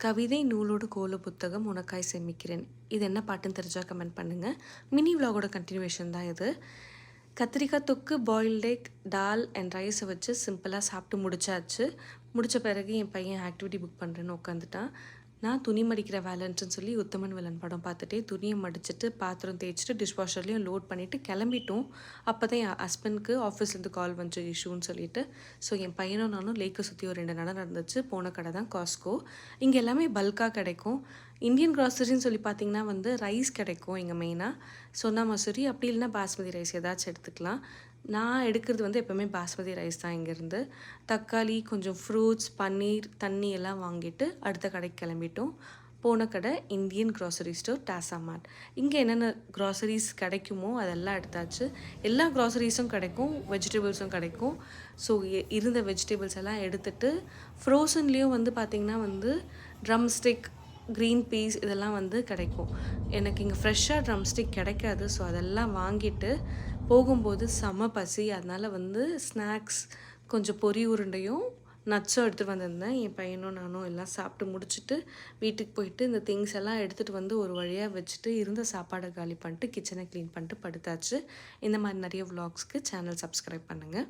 கவிதை நூலோடு கோல புத்தகம் உனக்காய் சேமிக்கிறேன். இது என்ன பாட்டுன்னு தெரிஞ்சால் கமெண்ட் பண்ணுங்கள். மினி விலாகோட கண்டினியூவேஷன் தான் இது. கத்திரிக்காய் தொக்கு, பாயில்ட் எக், டால் அண்ட் ரைஸை வச்சு சிம்பிளாக சாப்பிட்டு முடிச்சாச்சு. முடித்த பிறகு என் பையன் ஆக்டிவிட்டி புக் பண்ணுறேன்னு உட்காந்துட்டான். நான் துணி மடிக்கிற வேலைன்ட்டுன்னு சொல்லி உத்தமன் வில்லன் படம் பார்த்துட்டே துணியை மடிச்சுட்டு பாத்திரம் தேய்ச்சிட்டு டிஷ்வாஷர்லேயும் லோட் பண்ணிவிட்டு கிளம்பிட்டோம். அப்போ தான் என் ஹஸ்பண்ட்க்கு ஆஃபீஸ்லேருந்து கால் வந்துச்சு இஷ்யூன்னு சொல்லிட்டு. ஸோ என் பையனும் நானும் லேக்கை சுற்றி ஒரு 2 நடை நடந்துச்சு. போன கடை தான் காஸ்கோ. இங்கே எல்லாமே பல்காக கிடைக்கும். இந்தியன் க்ராசரின்னு சொல்லி பார்த்திங்கன்னா ரைஸ் கிடைக்கும் இங்கே மெயினாக. சோனா மசூரி அப்படி இல்லைன்னா பாஸ்மதி ரைஸ் ஏதாச்சும் எடுத்துக்கலாம். நான் எடுக்கிறது எப்போவுமே பாஸ்மதி ரைஸ் தான். இங்கேருந்து தக்காளி, கொஞ்சம் ஃப்ரூட்ஸ், பன்னீர், தண்ணி எல்லாம் வாங்கிட்டு அடுத்த கடைக்கு கிளம்பிட்டோம். போன கடை இந்தியன் க்ராசரி ஸ்டோர் டாசா மார்ட். இங்கே என்னென்ன க்ராசரிஸ் கிடைக்குமோ அதெல்லாம் எடுத்தாச்சு. எல்லா க்ராசரிஸும் கிடைக்கும், வெஜிடபிள்ஸும் கிடைக்கும். ஸோ இருந்த வெஜிடபிள்ஸ் எல்லாம் எடுத்துகிட்டு ஃப்ரோசன்லேயும் பார்த்திங்கன்னா ட்ரம் ஸ்டிக், க்ரீன் பீஸ் இதெல்லாம் கிடைக்கும். எனக்கு இங்கே ஃப்ரெஷ்ஷாக ட்ரம் ஸ்டிக் கிடைக்காது. ஸோ அதெல்லாம் வாங்கிட்டு போகும்போது செம பசி. அதனால் ஸ்நாக்ஸ், கொஞ்சம் பொரி உருண்டையும் நட்ஸும் எடுத்துகிட்டு வந்திருந்தேன். என் பையனும் நானும் எல்லாம் சாப்பிட்டு முடிச்சுட்டு வீட்டுக்கு போயிட்டு இந்த திங்ஸ் எல்லாம் எடுத்துகிட்டு ஒரு வழியாக வச்சுட்டு இருந்த சாப்பாடை காலி பண்ணிட்டு கிச்சனை க்ளீன் பண்ணிட்டு படுத்தாச்சு. இந்த மாதிரி நிறைய விலாக்ஸ்க்கு சேனல் சப்ஸ்கிரைப் பண்ணுங்கள்.